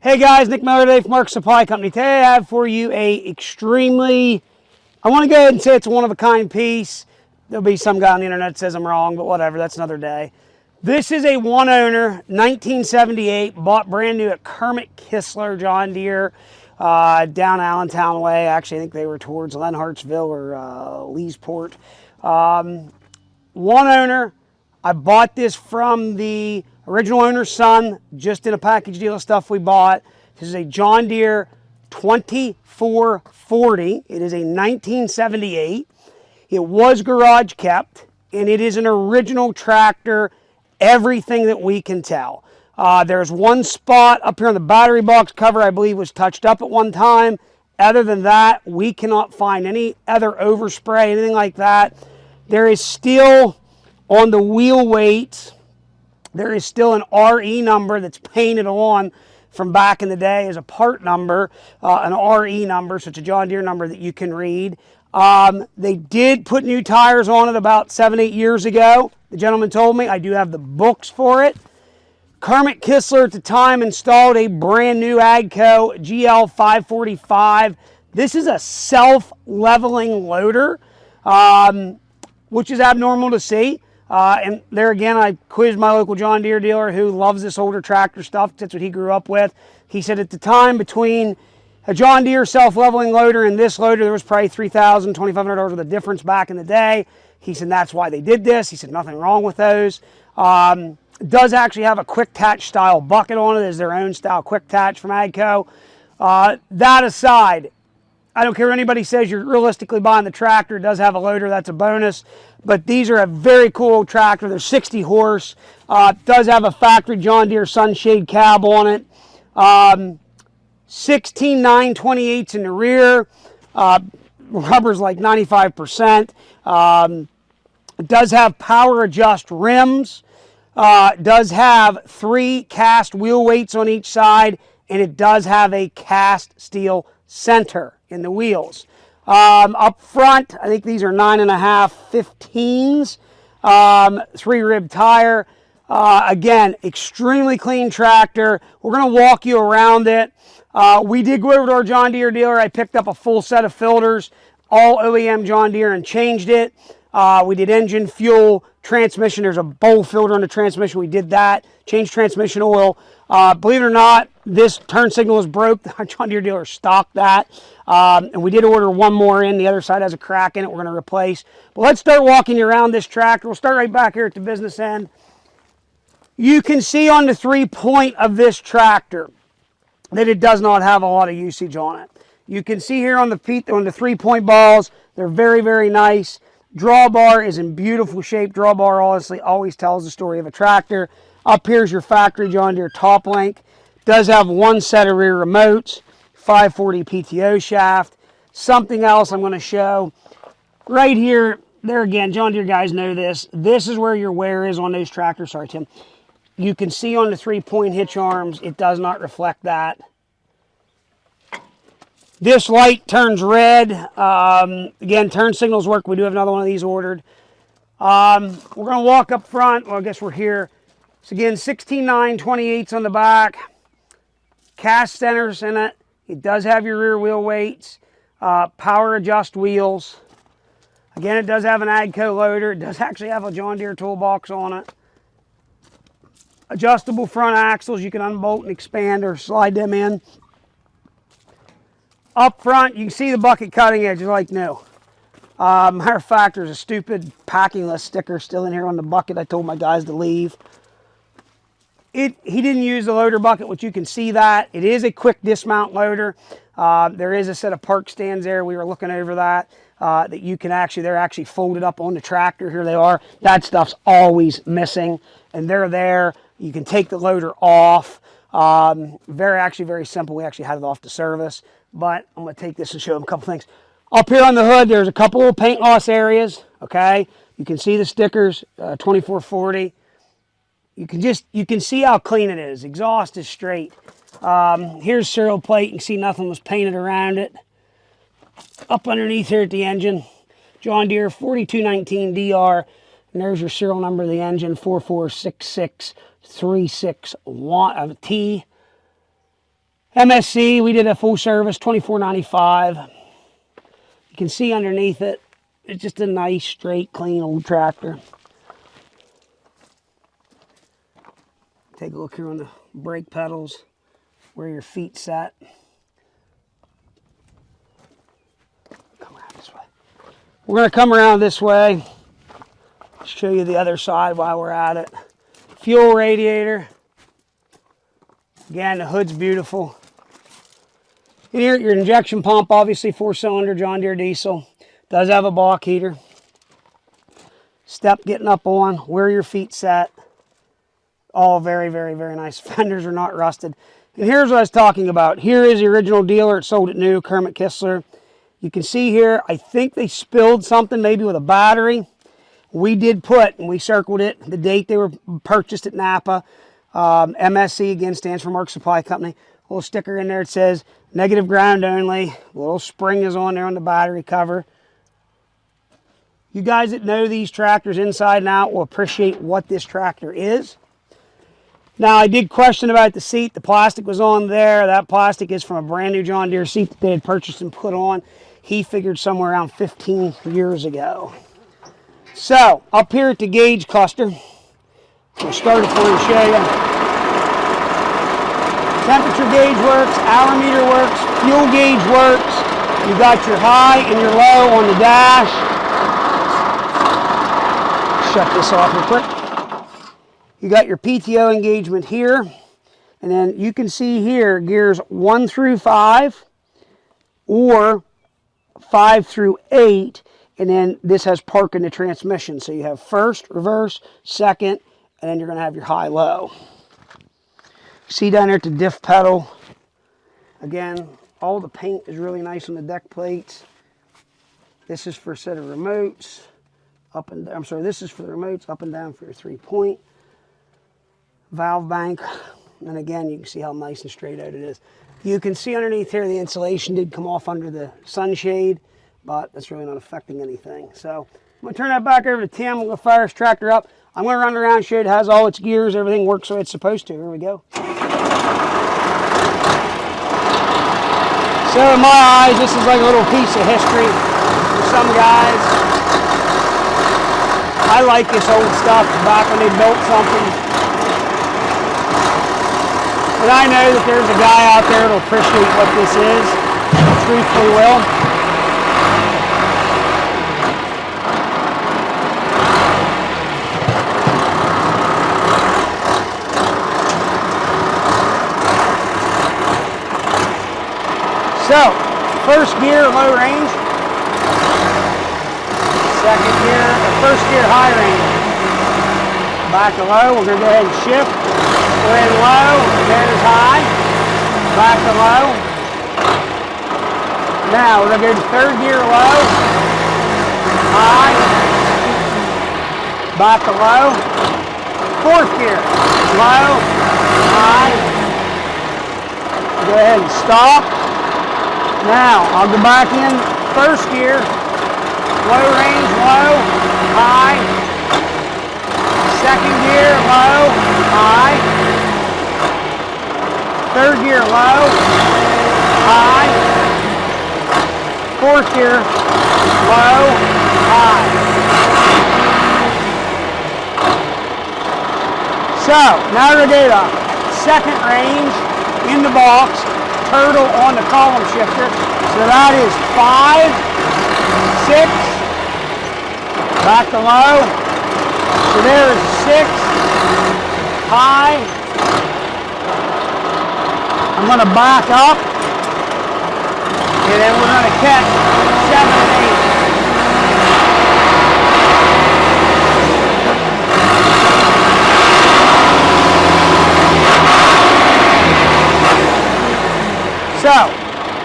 Hey guys, Nick Miller today from Mark Supply Company. Today I have for you I want to go ahead and say it's a one-of-a-kind piece. There'll be some guy on the internet that says I'm wrong, but whatever, that's another day. This is a one-owner, 1978, bought brand new at Kermit, Kistler, John Deere, down Allentown way. Actually, I think they were towards Lenhartsville or Leesport. One owner. I bought this from the original owner's son, just in a package deal of stuff we bought. This is a John Deere 2440. It is a 1978. It was garage kept, and it is an original tractor, everything that we can tell. There's one spot up here on the battery box cover I believe was touched up at one time. Other than that, we cannot find any other overspray, anything like that. There is still, on the wheel weights, there is still an RE number that's painted on from back in the day as a part number, an RE number, so it's a John Deere number that you can read. They did put new tires on it about 7-8 years ago. The gentleman told me. I do have the books for it. Kermit Kistler at the time installed a brand new AGCO GL 545. This is a self-leveling loader, which is abnormal to see. And there again, I quizzed my local John Deere dealer who loves this older tractor stuff. That's what he grew up with. He said at the time, between a John Deere self-leveling loader and this loader, there was probably $3,000, $2,500 worth of difference back in the day. He said that's why they did this. He said nothing wrong with those. It does actually have a quick attach style bucket on it. It's their own style quick attach from AGCO. That aside, I don't care what anybody says, you're realistically buying the tractor. It does have a loader, that's a bonus. But these are a very cool tractor. They're 60 horse. Does have a factory John Deere sunshade cab on it. 16 9/28 in the rear. Rubber's like 95%. It does have power adjust rims. Does have 3 cast wheel weights on each side. And it does have a cast steel center in the wheels. Up front, I think these are 9.5 15s, 3-rib tire. Again, extremely clean tractor. We're going to walk you around it. We did go over to our John Deere dealer. I picked up a full set of filters, all OEM John Deere, and changed it. We did engine, fuel, transmission. There's a bowl filter on the transmission. We did that. Changed transmission oil. Believe it or not, this turn signal is broke. Our John Deere dealer stocked that. And we did order one more in. The other side has a crack in it. We're going to replace. But let's start walking you around this tractor. We'll start right back here at the business end. You can see on the 3-point of this tractor that it does not have a lot of usage on it. You can see here on the 3-point balls, they're very, very nice. Drawbar is in beautiful shape. Drawbar honestly always tells the story of a tractor. Up here's your factory John Deere top link. Does have one set of rear remotes, 540 PTO shaft. Something else I'm going to show right here. There again, John Deere guys know this. This is where your wear is on those tractors. Sorry, Tim. You can see on the 3-point hitch arms, it does not reflect that. This light turns red. Again, turn signals work. We do have another one of these ordered. We're going to walk up front. Well, I guess we're here. So again, 16 9/28 on the back. Cast centers in it. It does have your rear wheel weights. Power adjust wheels. Again, it does have an AGCO loader. It does actually have a John Deere toolbox on it. Adjustable front axles. You can unbolt and expand or slide them in. Up front, you can see the bucket cutting edge is like new. Matter of fact, there's a stupid packing list sticker still in here on the bucket I told my guys to leave. He didn't use the loader bucket, which you can see that. It is a quick dismount loader. There is a set of park stands there. We were looking over that. That you can actually, they're actually folded up on the tractor. Here they are. That stuff's always missing. And they're there. You can take the loader off. Very simple. We actually had it off to service. But I'm going to take this and show them a couple things. Up here on the hood, there's a couple of paint loss areas. Okay. You can see the stickers, 2440. You can see how clean it is. Exhaust is straight. Here's serial plate. You can see nothing was painted around it. Up underneath here at the engine, John Deere 4219 DR. And there's your serial number of the engine, 4466361T. MSC, we did a full service, $24.95. You can see underneath it, it's just a nice, straight, clean old tractor. Take a look here on the brake pedals, where your feet set. Come around this way. We're going to come around this way, show you the other side while we're at it. Fuel radiator. Again, the hood's beautiful. In here, your injection pump, obviously 4-cylinder John Deere diesel. Does have a block heater. Step getting up on, where your feet set. All very, very, very nice. Fenders are not rusted. And here's what I was talking about. Here is the original dealer. It sold it new, Kermit Kistler. You can see here, I think they spilled something, maybe with a battery. We did put, and we circled it, the date they were purchased at Napa. MSC, again, stands for Mark Supply Company. A little sticker in there, it says negative ground only. A little spring is on there on the battery cover. You guys that know these tractors inside and out will appreciate what this tractor is. Now, I did question about the seat. The plastic was on there. That plastic is from a brand new John Deere seat that they had purchased and put on. He figured somewhere around 15 years ago. So, up here at the gauge cluster, we'll start it for you and show you. Temperature gauge works, hour meter works, fuel gauge works. You got your high and your low on the dash. Shut this off real quick. You got your PTO engagement here. And then you can see here gears 1 through 5 or 5 through 8. And then this has park in the transmission. So you have first, reverse, second, and then you're going to have your high-low. See down there at the diff pedal. Again, all the paint is really nice on the deck plates. This is for a set of remotes. Up and I'm sorry, this is for the remotes, up and down for your 3-point. Valve bank. And again, you can see how nice and straight out it is. You can see underneath here the insulation did come off under the sunshade, but that's really not affecting anything. So I'm going to turn that back over to Tim. I'm going to fire this tractor up. I'm going to run around, show you it has all its gears, everything works the way it's supposed to. Here we go. So in my eyes, this is like a little piece of history for some guys. I like this old stuff back when they built something. But I know that there's a guy out there that'll appreciate what this is. Truthfully will. So, first gear, low range. Second gear, first gear, high range. Back to low, we're going to go ahead and shift. We're in low, there's high. Back to low. Now, we're going to go to third gear, low. High. Back to low. Fourth gear, low. High. Go ahead and stop. Now, I'll go back in first gear, low range, low, high, second gear, low, high, third gear, low, high, fourth gear, low, high. So, now we're going to do the second range in the box. Turtle on the column shifter. So that is 5, 6, back to low. So there is 6, high. I'm going to back up. And then we're going to catch 7 and 8. So,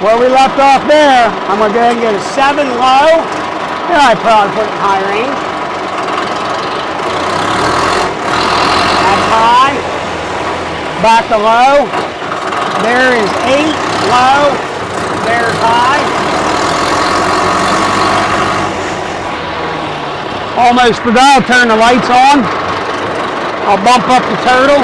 where we left off there, I'm going to go ahead and get a 7 low. And I probably put it in high range. That's high. Back to low. There is 8 low. There's high. Almost forgot, I'll turn the lights on. I'll bump up the turtle.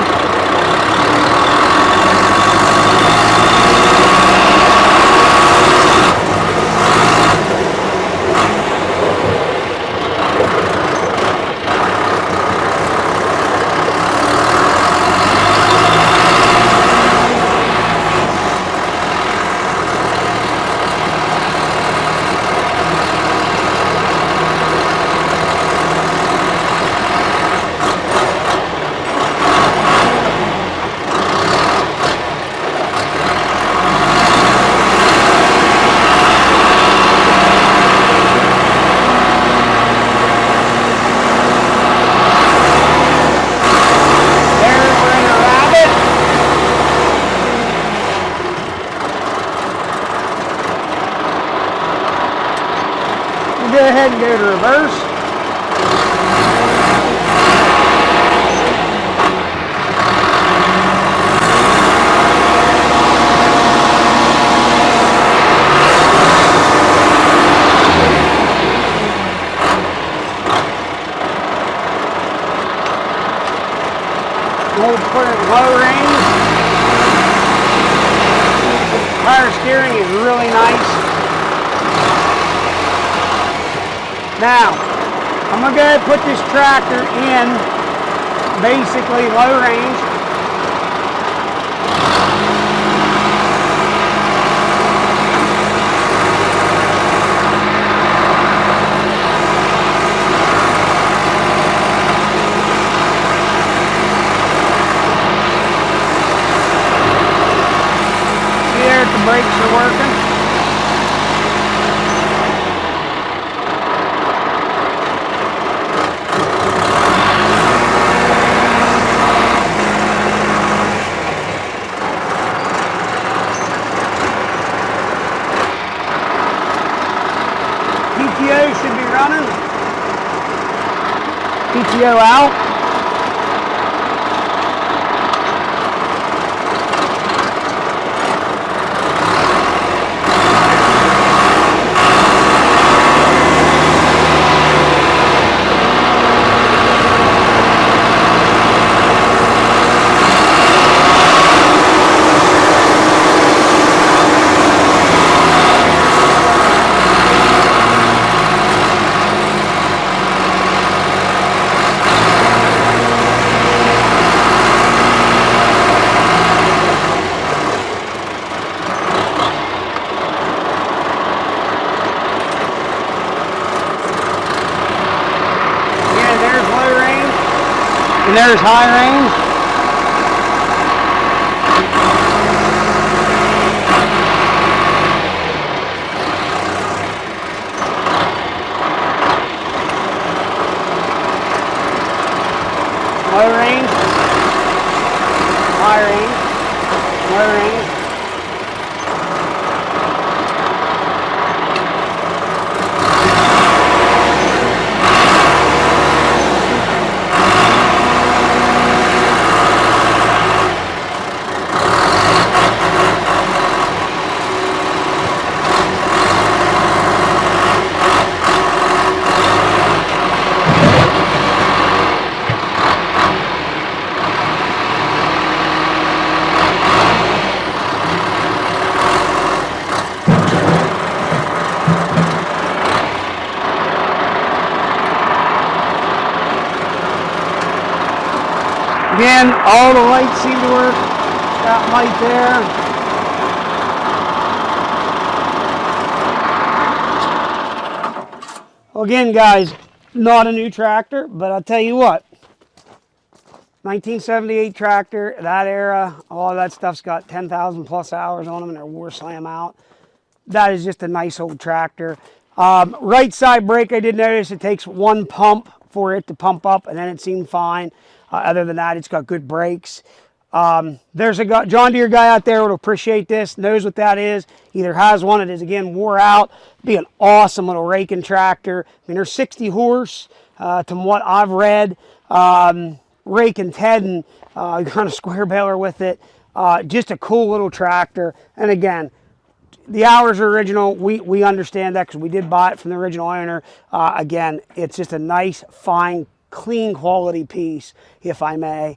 power steering is really nice. Now, I'm going to go ahead and put this tractor in basically low range. The brakes are working. PTO should be running. PTO out. And there's high range. Low range. High range. Low range. Again, all the lights seem to work. That light there. Well, again, guys, not a new tractor, but I'll tell you what. 1978 tractor, that era, all that stuff's got 10,000 plus hours on them and they're war slam out. That is just a nice old tractor. Right side brake, I did notice it takes one pump for it to pump up, and then it seemed fine. Other than that, it's got good brakes. There's a John Deere guy out there who will appreciate this, knows what that is, either has one, it is again wore out. Be an awesome little raking tractor. I mean, there's 60 horse, from what I've read. Rake and Ted and kind of square baler with it. Just a cool little tractor. And again, the hours are original. We understand that because we did buy it from the original owner. Again, it's just a nice, fine, clean quality piece, if I may.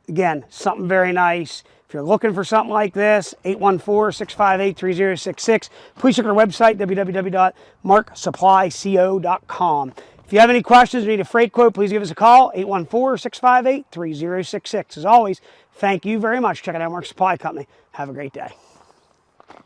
Again, something very nice. If you're looking for something like this, 814-658-3066. Please check our website, www.marksupplyco.com. If you have any questions or need a freight quote, please give us a call, 814-658-3066. As always, thank you very much for checking out Mark Supply Company. Have a great day.